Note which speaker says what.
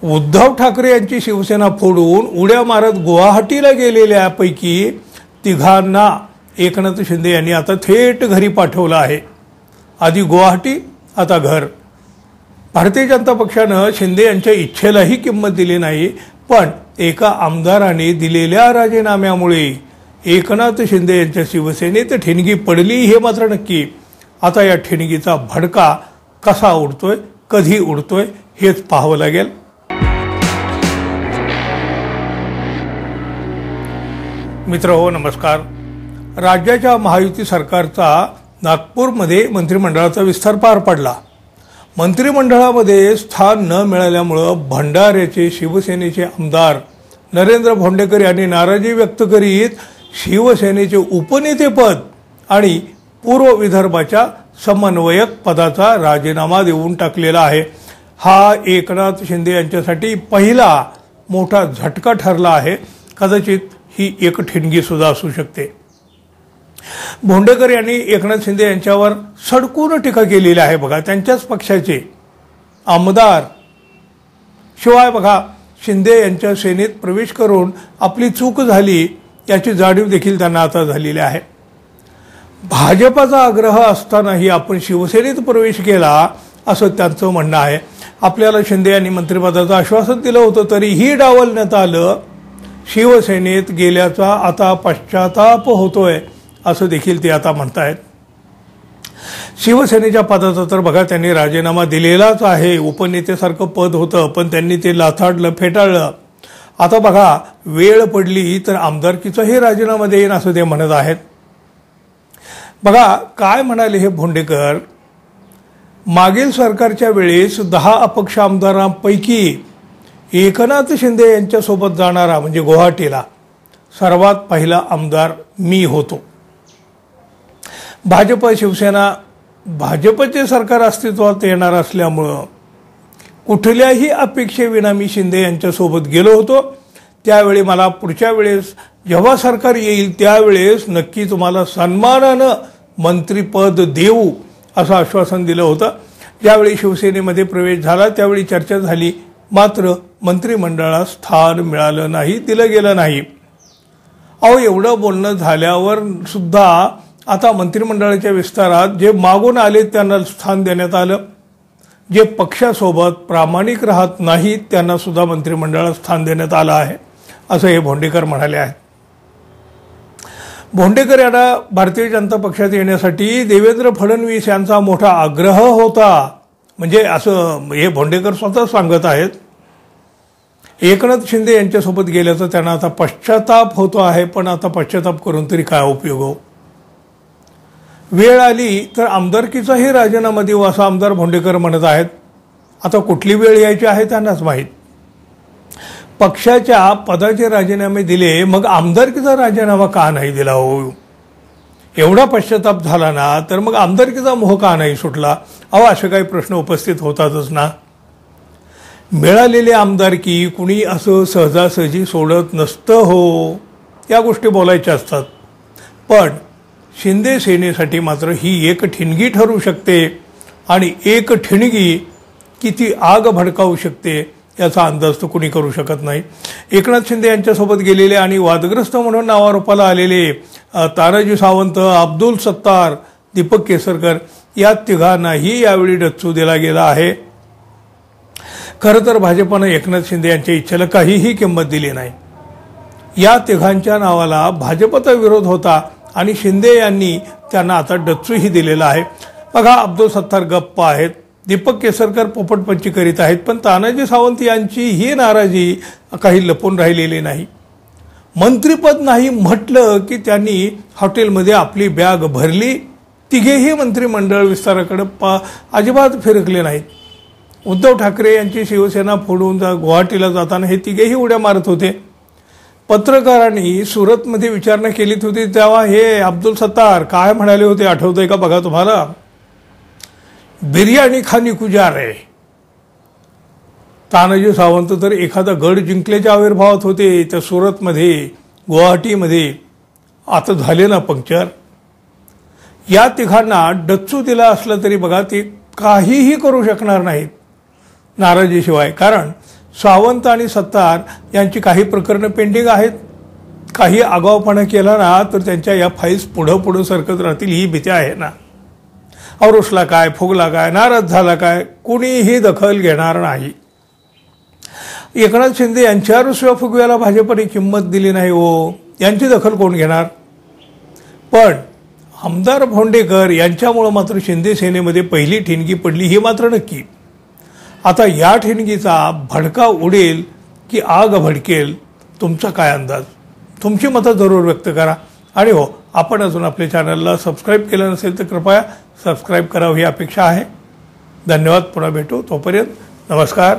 Speaker 1: उद्धव ठाकरे यांची शिवसेना फोडून उड्या मारत गुवाहाटीला गेलेल्यापैकी तिघांना एकनाथ शिंदे यांनी आता थेट घरी पाठवलं आहे। आधी गुवाहाटी, आता घर। भारतीय जनता पक्षानं शिंदे यांच्या इच्छेलाही किंमत दिली नाही, पण एका आमदाराने दिलेल्या राजीनाम्यामुळे एकनाथ शिंदे यांच्या शिवसेनेत ठिणगी पडली हे मात्र नक्की। आता या ठिणगीचा भडका कसा उडतोय, कधी उडतोय हेच पाहावं लागेल। मित्रहो नमस्कार। राज्याच्या महायुती सरकारचा नागपूरमध्ये मंत्रिमंडळाचा विस्तार पार पडला। मंत्रिमंडळामध्ये स्थान न मिळाल्यामुळे भंडाऱ्याचे शिवसेनेचे आमदार नरेंद्र भोंडेकर यांनी नाराजी व्यक्त करीत शिवसेनेचे उपनेतेपद आणि पूर्व विदर्भाच्या समन्वयक पदाचा राजीनामा देऊन टाकलेला आहे। हा एकनाथ शिंदे यांच्यासाठी पहिला मोठा झटका ठरला आहे। कदाचित ही एक ठिणगी सुद्धा असू शकते। भोंडेकर यांनी एकनाथ शिंदे यांच्यावर सडकून टीका केलेली आहे। बघा, त्यांच्याच पक्षाचे आमदार शिवाय बघा शिंदे यांच्या सेनेत प्रवेश करून आपली चूक झाली याची जाणीव देखील त्यांना आता झालेली आहे। भाजपाचा आग्रह असतानाही आपण शिवसेनेत प्रवेश केला असं त्यांचं म्हणणं आहे। आपल्याला शिंदे यांनी मंत्रिपदाचं आश्वासन दिलं होतं तरीही डावलण्यात आलं। शिवसेनेत गेल्याचा आता पश्चाताप होतोय असं देखील ते आता म्हणतायत। शिवसेनेच्या पदाचा तर बघा त्यांनी राजीनामा दिलेलाच आहे। उपनेतेसारखं पद होतं पण त्यांनी ते लाथाडलं, फेटाळलं। आता बघा वेळ पडली तर आमदारकीचाही राजीनामा देईन असं ते म्हणत आहेत। बघा काय म्हणाले हे भोंडेकर, मागील सरकारच्या वेळेस 10 अपक्ष आमदारांपैकी एकनाथ शिंदे यांच्यासोबत जाणारा म्हणजे गुवाहाटीला सर्वात पहिला आमदार मी होतो। भाजपचे सरकार अस्तित्वात येणार असल्यामुळं कुठल्याही अपेक्षेविना मी शिंदे यांच्यासोबत गेलो होतो। त्यावेळी मला पुढच्या वेळेस जेव्हा सरकार येईल त्यावेळेस नक्की तुम्हाला सन्मानानं मंत्रिपद देऊ असं आश्वासन दिलं होतं। ज्यावेळी शिवसेनेमध्ये प्रवेश झाला त्यावेळी चर्चा झाली, मात्र मंत्रिमंडळात स्थान मिळालं नाही, दिलं गेलं नाही। अहो एवढं बोलणं झाल्यावर सुद्धा आता मंत्रिमंडळाच्या विस्तारात जे मागून आले त्यांना स्थान देण्यात आलं, जे पक्षासोबत प्रामाणिक राहत नाहीत त्यांना सुद्धा मंत्रिमंडळात स्थान देण्यात आलं आहे असं हे भोंडेकर म्हणाले आहेत। भोंडेकर यांना भारतीय जनता पक्षात येण्यासाठी देवेंद्र फडणवीस यांचा मोठा आग्रह होता, म्हणजे असं हे भोंडेकर स्वतः सांगत आहेत। एकनाथ शिंदे यांच्यासोबत गेल्याचा त्यांना आता पश्चाताप होतो आहे, पण आता पश्चाताप करून तरी काय उपयोग हो। वेळ आली तर आमदारकीचाही राजीनामा देऊ असं आमदार भोंडेकर म्हणत आहेत। आता कुठली वेळ यायची आहे त्यांनाच माहीत। पक्षाच्या पदाचे राजीनामे दिले, मग आमदारकीचा राजीनामा का नाही दिला हो? एवढा पश्चाताप झाला ना तर मग आमदारकीचा मोह का नाही सुटला? अहो असे काही प्रश्न उपस्थित होतातच ना। मिळालेली आमदारकी कुणी असं सहजासहजी सोडत नसतं हो, या गोष्टी बोलायच्या असतात। पण शिंदे सेनेसाठी मात्र ही एक ठिणगी ठरू शकते आणि एक ठिणगी किती आग भडकावू शकते याचा अंदाज तर कुणी करू शकत नाही। एकनाथ शिंदे यांच्यासोबत गेलेले आणि वादग्रस्त म्हणून नावारूपाला आलेले तानाजी सावंत, अब्दुल सत्तार, दीपक केसरकर या तिघांनाही यावेळी डच्चू दिला गेला आहे। खरं तर भाजपनं एकनाथ शिंदे यांच्या इच्छेला काहीही किंमत दिली नाही। या तिघांच्या नावाला भाजपचा विरोध होता आणि शिंदे यांनी त्यांना आता डच्चूही दिलेला आहे। बघा अब्दुल सत्तार गप्प आहेत, दीपक केसरकर पोपटपंची करीत आहेत, पण तानाजी सावंत यांची ही नाराजी काही लपून राहिलेली नाही। मंत्रिपद नाही म्हटलं की त्यांनी हॉटेलमध्ये आपली बॅग भरली। तिघेही मंत्रिमंडळ विस्ताराकडे अजिबात फिरकले नाहीत। उद्धव ठाकरे यांची शिवसेना फोडून गुवाहाटीला जाताना हे तिघेही उड्या मारत होते। पत्रकारांनी सुरतमध्ये विचारणा केली होती तेव्हा हे अब्दुल सत्तार काय म्हणाले होते आठवतंय का बघा तुम्हाला? बिर्याणी खानी गुजार आहे। तानाजी सावंत तर एखादा गड जिंकल्याच्या आविर्भावात होते त्या सुरतमध्ये, गुवाहाटीमध्ये। आता झाले ना पंक्चर। या तिघांना डच्चू दिला असला तरी बघा ते काहीही करू शकणार नाहीत नाराजीशिवाय, कारण सावंत आणि सत्तार यांची काही प्रकरणं पेंडिंग आहेत. काही आगाऊपणा केला ना तर त्यांच्या या फाईल्स पुढं सरकत राहतील ही भीती आहे ना. औरुसला काय, फुगला काय, नाराज झाला काय, कुणीही दखल घेणार नाही. एकनाथ शिंदे यांच्या रुसव्या फुगव्याला भाजपने किंमत दिली नाही हो, यांची दखल कोण घेणार. पण आमदार भोंडेकर यांच्यामुळं मात्र शिंदे सेनेमध्ये पहिली ठिणगी पडली ही मात्र नक्की. आता या ठिणगीचा भडका उडेल की आग भडकेल, तुमचा काय अंदाज. तुमची मतं जरूर व्यक्त करा. आणि हो, आपण अजून आपल्या चॅनलला सबस्क्राईब केलं नसेल तर कृपया सबस्क्राईब करावं ही अपेक्षा आहे. धन्यवाद. पुन्हा भेटू. तोपर्यंत नमस्कार.